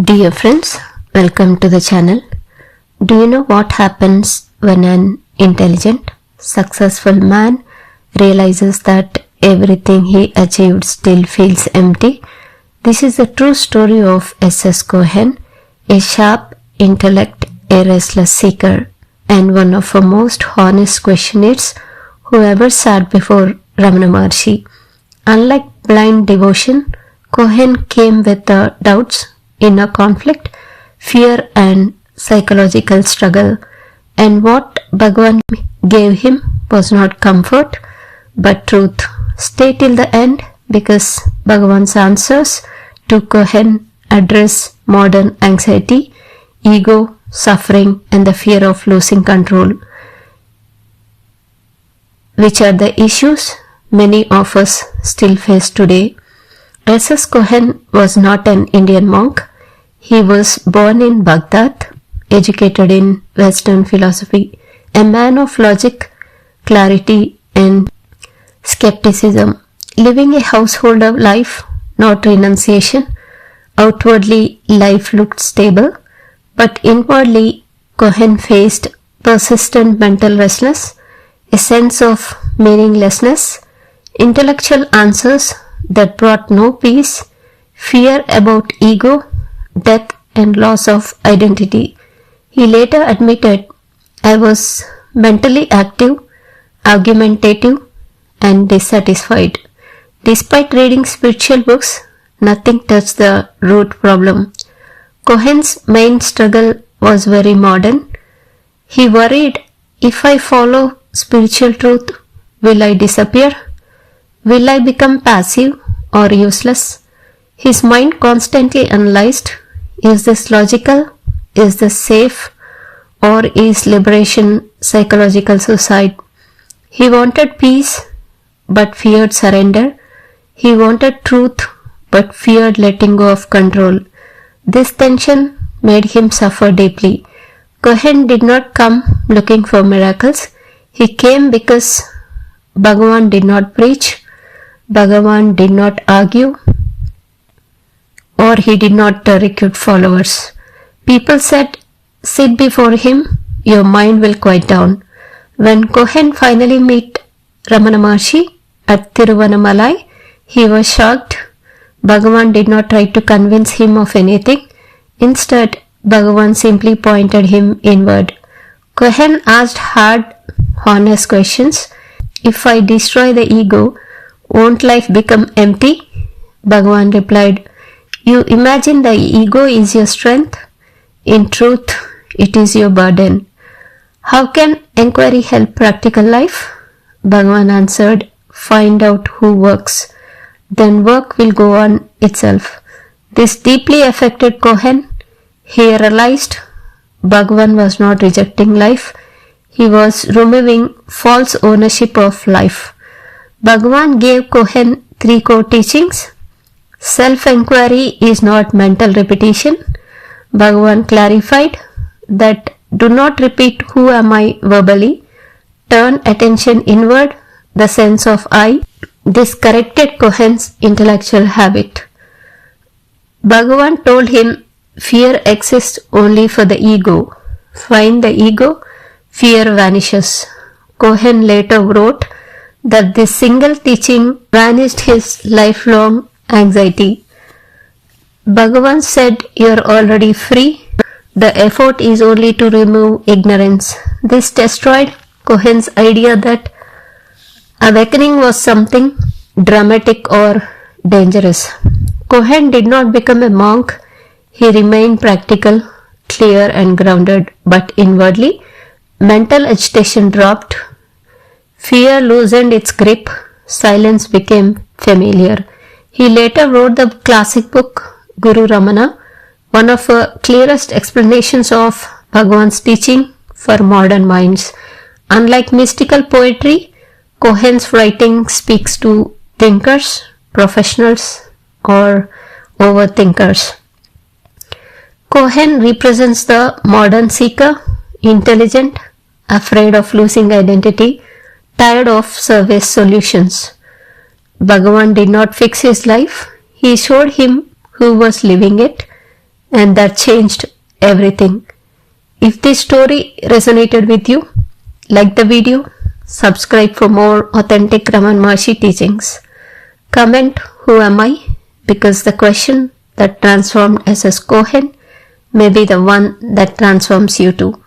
Dear friends, welcome to the channel. Do you know what happens when an intelligent, successful man realizes that everything he achieved still feels empty? This is the true story of S.S. Cohen, a sharp intellect, a restless seeker, and one of the most honest questioners who ever sat before Ramana Maharshi. Unlike blind devotion, Cohen came with the doubts, inner conflict, fear and psychological struggle, and what Bhagavan gave him was not comfort but truth. Stay till the end because Bhagavan's answers to Cohen address modern anxiety, ego, suffering and the fear of losing control, which are the issues many of us still face today. S.S. Cohen was not an Indian monk. He was born in Baghdad, educated in Western philosophy, a man of logic, clarity and skepticism, living a householder life, not renunciation. Outwardly, life looked stable, but inwardly, Cohen faced persistent mental restlessness, a sense of meaninglessness, intellectual answers that brought no peace, fear about ego, death and loss of identity. He later admitted, "I was mentally active, argumentative and dissatisfied. Despite reading spiritual books, nothing touched the root problem." Cohen's main struggle was very modern. He worried, if I follow spiritual truth, will I disappear? Will I become passive or useless? His mind constantly analyzed, is this logical? Is this safe? Or is liberation psychological suicide? He wanted peace but feared surrender. He wanted truth but feared letting go of control. This tension made him suffer deeply. Cohen did not come looking for miracles. He came because Bhagavan did not preach, Bhagavan did not argue, or he did not recruit followers. People said, sit before him, your mind will quiet down. When Cohen finally met Ramana Maharshi at Tiruvannamalai, he was shocked. Bhagavan did not try to convince him of anything. Instead, Bhagavan simply pointed him inward. Cohen asked hard, honest questions. If I destroy the ego, won't life become empty? Bhagavan replied, you imagine the ego is your strength. In truth, it is your burden. How can inquiry help practical life? Bhagavan answered, find out who works. Then work will go on itself. This deeply affected Cohen. He realized Bhagavan was not rejecting life. He was removing false ownership of life. Bhagavan gave Cohen 3 core teachings. Self-inquiry is not mental repetition. Bhagavan clarified that do not repeat who am I verbally. Turn attention inward, the sense of I. This corrected Cohen's intellectual habit. Bhagavan told him fear exists only for the ego. Find the ego, fear vanishes. Cohen later wrote that this single teaching vanished his lifelong anxiety. Bhagavan said, you are already free. The effort is only to remove ignorance. This destroyed Cohen's idea that awakening was something dramatic or dangerous. Cohen did not become a monk. He remained practical, clear and grounded, but inwardly, mental agitation dropped. Fear loosened its grip. Silence became familiar. He later wrote the classic book, Guru Ramana, one of the clearest explanations of Bhagavan's teaching for modern minds. Unlike mystical poetry, Cohen's writing speaks to thinkers, professionals, or overthinkers. Cohen represents the modern seeker, intelligent, afraid of losing identity, tired of service solutions. Bhagavan did not fix his life. He showed him who was living it. and that changed everything. If this story resonated with you, like the video, subscribe for more authentic Ramana Maharshi teachings. Comment, who am I? Because the question that transformed SS Cohen may be the one that transforms you too.